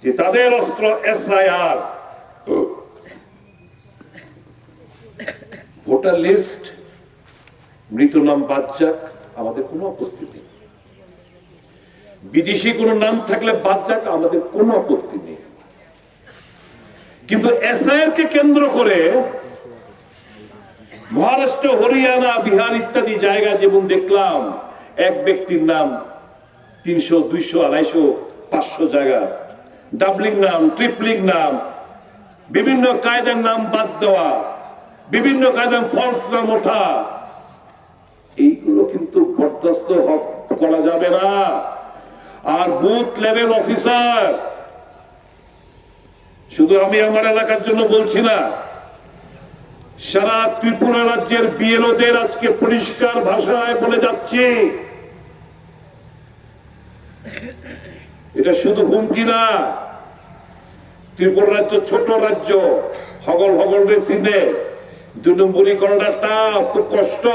যে তাদের অস্ত্র এসআইআর, ভোটার লিস্ট, মৃত নাম বাদ যাক, আমাদের কোনো আপত্তি নেই। বিদেশি কোনো নাম থাকলে বাদ যাক, আমাদের কোনো আপত্তি নেই। কিন্তু এসআইআর কে কেন্দ্র করে মহারাষ্ট্র, হরিয়ানা, বিহার ইত্যাদি জায়গা যেমন দেখলাম এক ব্যক্তির নাম 300, 200, 250, 500 জায়গা, ডাবলিং নাম, ট্রিপলিং নাম, বিভিন্ন কায়দার নাম বাদ দেওয়া, বিভিন্ন কায়দার ফলস নাম ওঠা, এইগুলো কিন্তু বরদাস্ত করা যাবে না। আর বুথ লেভেল অফিসার, শুধু আমি আমার এলাকার জন্য বলছি না, সারা ত্রিপুরা রাজ্যের বিএলওদের আজকে পরিষ্কার ভাষায় বলে যাচ্ছি, এটা শুধু হুমকি না। ত্রিপুরা রাজ্য ছোট রাজ্য, হগল হগল রে চিনে, 2 নম্বরই করাটা টাফ, খুব কষ্ট।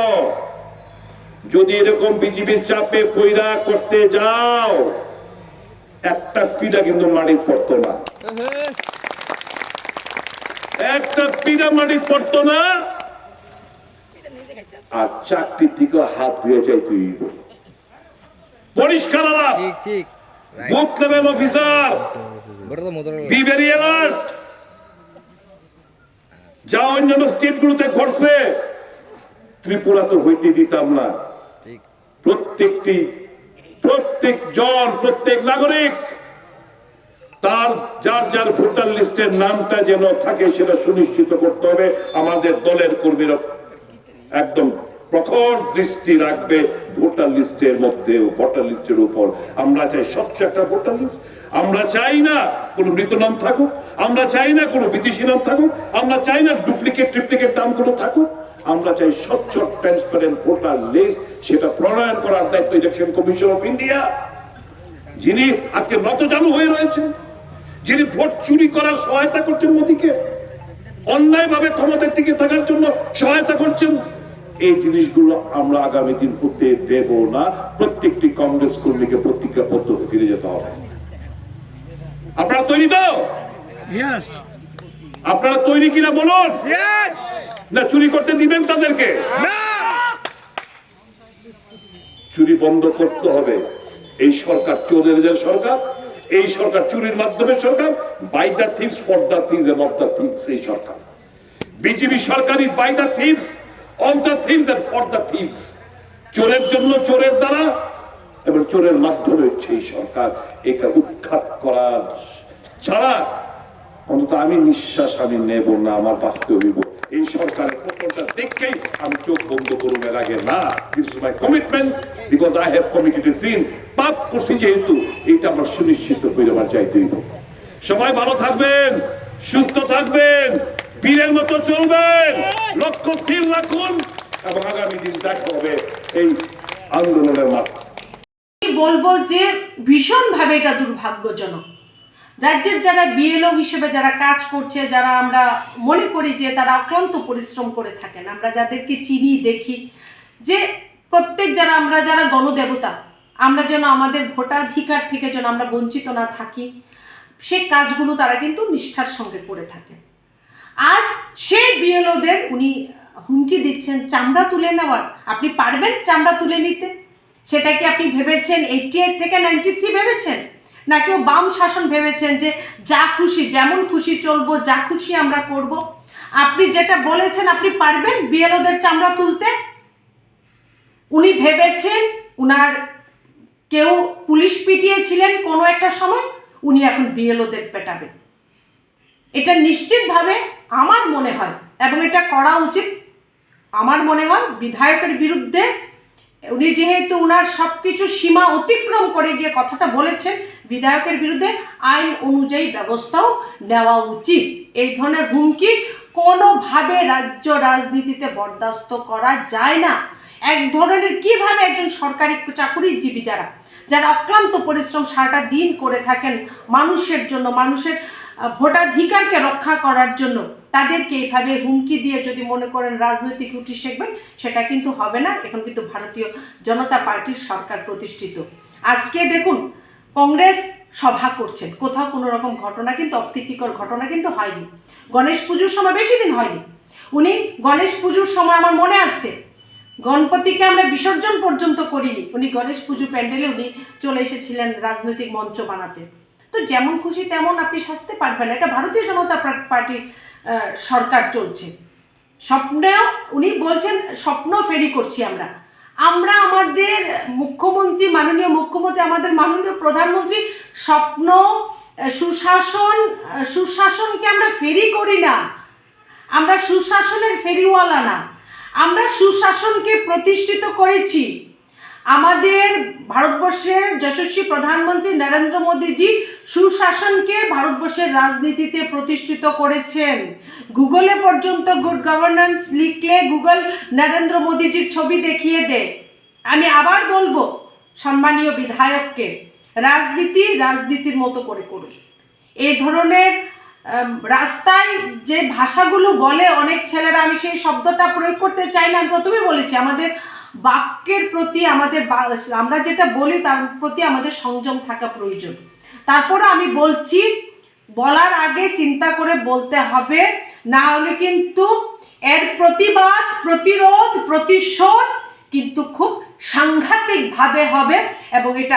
যদি এরকম বিজেপির চাপে কইরা করতে যাও, একটা ফিডা কিন্তু মাটির পড়তো না, একটা পিডা মাটির পড়তো না, আর চাকরির দিকে হাত ধুয়ে যাই তুই। পরিষ্কার আলাপ, booth level officer, be very alert. যা অন্যান্য স্টেট গুলোতে ঘটছে, ত্রিপুরা তো হইতে দিতাম না। প্রত্যেক নাগরিক তার যার যার ভোটার লিস্টের নামটা যেন থাকে সেটা সুনিশ্চিত করতে হবে। আমাদের দলের কর্মীরা একদম প্রখর দৃষ্টি রাখবে ভোটার লিস্টের মধ্যে, ভোটার লিস্টের উপর। আমরা চাই স্বচ্ছ একটা ভোটার লিস্ট। আমরা চাই না কোনো মৃত নাম থাকুক, আমরা চাই না কোনো বিদেশি নাম থাকুক, আমরা চাই না ডুপ্লিকেট ট্রিপ্লিকেট নামগুলো থাকুক। আমরা চাই স্বচ্ছ ট্রান্সপারেন্ট ভোটার লিস্ট। সেটা প্রণয়ন করার দায়িত্ব ইলেকশন কমিশন অফ ইন্ডিয়া, যিনি আজকে নতজানু হয়ে রয়েছেন, যিনি ভোট চুরি করার সহায়তা করছেন, মোদীকে অন্যায় ভাবে ক্ষমতার টিকে থাকার জন্য সহায়তা করছেন। এই জিনিসগুলো আমরা আগামী দিন হতে দেব না। প্রত্যেকটি কংগ্রেস কর্মীকে প্রতিজ্ঞাবদ্ধ ফিরে যেতে হবে। আপনারা তৈরি তো? আপনারা তৈরি কিনা বলুন? না চুরি করতে দিবেন তাদেরকে? চুরি বন্ধ করতে হবে। এই সরকার চোরের সরকার, এই সরকার চুরির মাধ্যমে সরকার। By the thieves, for the thieves and of the thieves এই সরকার। বিজেপি সরকার is by the thieves, of the thieves and for the thieves. চোরের জন্য চোরের দ্বারা এবং চোরের মাধ্যমে হচ্ছে এই সরকার। একে উৎখাত করার ছাড়া অন্তত আমি নিঃশ্বাস আমি নেব না, আমার বাঁচতে হইব। এই সরকারের প্রকল্পটা দেখেই আমি চোখ বন্ধ করব, এর আগে না। This is my commitment, because I have committed a sin. পাপ করছি যেহেতু, এটা আমরা সুনিশ্চিত করে আমার চাইতে হইব। সবাই ভালো থাকবেন, সুস্থ থাকবেন, বীরের মতো চলবেন, লক্ষ্য স্থির রাখুন এবং আগামী দিন দেখা হবে এই আন্দোলনের মাধ্যমে। বলবো যে ভীষণভাবে এটা দুর্ভাগ্যজনক। রাজ্যের যারা বিএলও হিসেবে যারা কাজ করছে, যারা আমরা মনে করি যে তারা অক্লান্ত পরিশ্রম করে থাকেন, আমরা যাদেরকে চিনি দেখি, যে প্রত্যেক আমরা যারা গণদেবতা, আমরা যেন আমাদের ভোটাধিকার থেকে যেন আমরা বঞ্চিত না থাকি, সে কাজগুলো তারা কিন্তু নিষ্ঠার সঙ্গে করে থাকেন। আজ সেই বিএলওদের উনি হুমকি দিচ্ছেন চামড়া তুলে নেওয়ার। আপনি পারবেন চামড়া তুলে নিতে? সেটা কি আপনি ভেবেছেন 88 থেকে 93 ভেবেছেন? না কেউ বাম শাসন ভেবেছেন যে যা খুশি যেমন খুশি চলবো, যা খুশি আমরা করব? আপনি যেটা বলেছেন আপনি পারবেন বিএলওদের চামড়া তুলতে? উনি ভেবেছেন উনার কেউ পুলিশ পিটিয়েছিলেন কোনো একটা সময়, উনি এখন বিএলওদের পেটাবেন? এটা নিশ্চিতভাবে আমার মনে হয়, এবং এটা করা উচিত আমার মনে হয় বিধায়কের বিরুদ্ধে। উনি যেহেতু উনার সব কিছু সীমা অতিক্রম করে গিয়ে কথাটা বলেছেন, বিধায়কের বিরুদ্ধে আইন অনুযায়ী ব্যবস্থাও নেওয়া উচিত। এই ধরনের হুমকি কোনোভাবে রাজ্য রাজনীতিতে বরদাস্ত করা যায় না। এক ধরনের কিভাবে একজন সরকারি চাকুরিজীবী যারা অক্লান্ত পরিশ্রম সারাটা দিন করে থাকেন মানুষের জন্য, মানুষের ভোটাধিকারকে রক্ষা করার জন্য, তাদেরকে এইভাবে হুমকি দিয়ে যদি মনে করেন রাজনৈতিক রুটি শেখবেন, সেটা কিন্তু হবে না। এখন কিন্তু ভারতীয় জনতা পার্টির সরকার প্রতিষ্ঠিত। আজকে দেখুন কংগ্রেস সভা করছেন, কোথাও কোনো রকম ঘটনা কিন্তু অপ্রীতিকর ঘটনা কিন্তু হয়নি। গণেশ পুজোর সময় বেশি দিন হয়নি, উনি গণেশ পুজোর সময় আমার মনে আছে গণপতিকে আমরা বিসর্জন পর্যন্ত করিনি, উনি গণেশ পুজো প্যান্ডেলে উনি চলে এসেছিলেন রাজনৈতিক মঞ্চ বানাতে। তো যেমন খুশি তেমন আপনি সাজতে পারবেন, এটা ভারতীয় জনতা পার্টির সরকার চলছে। স্বপ্নেও উনি বলছেন স্বপ্ন ফেরি করছি আমরা আমাদের মুখ্যমন্ত্রী, মাননীয় মুখ্যমন্ত্রী, আমাদের মাননীয় প্রধানমন্ত্রী স্বপ্ন সুশাসনকে আমরা ফেরি করি না, আমরা সুশাসনের ফেরিওয়ালা না, আমরা সুশাসনকে প্রতিষ্ঠিত করেছি। আমাদের ভারতবর্ষের যশস্বী প্রধানমন্ত্রী নরেন্দ্র মোদীজি সুশাসনকে ভারতবর্ষের রাজনীতিতে প্রতিষ্ঠিত করেছেন। গুগলে পর্যন্ত গুড গভর্নেন্স লিখলে গুগল নরেন্দ্র মোদীজির ছবি দেখিয়ে দেয়। আমি আবার বলবো সম্মানীয় বিধায়ককে, রাজনীতির মতো করে করুন। এই ধরনের রাস্তায় যে ভাষাগুলো বলে অনেক ছেলেরা, আমি সেই শব্দটা প্রয়োগ করতে চাই না, আমি প্রথমে বলেছি আমাদের বাক্যের প্রতি আমরা যেটা বলি তার প্রতি আমাদের সংযম থাকা প্রয়োজন। তারপরে আমি বলছি, বলার আগে চিন্তা করে বলতে হবে, না হলে কিন্তু এর প্রতিবাদ, প্রতিরোধ, প্রতিশোধ কিন্তু খুব সাংঘাতিকভাবে হবে এবং এটা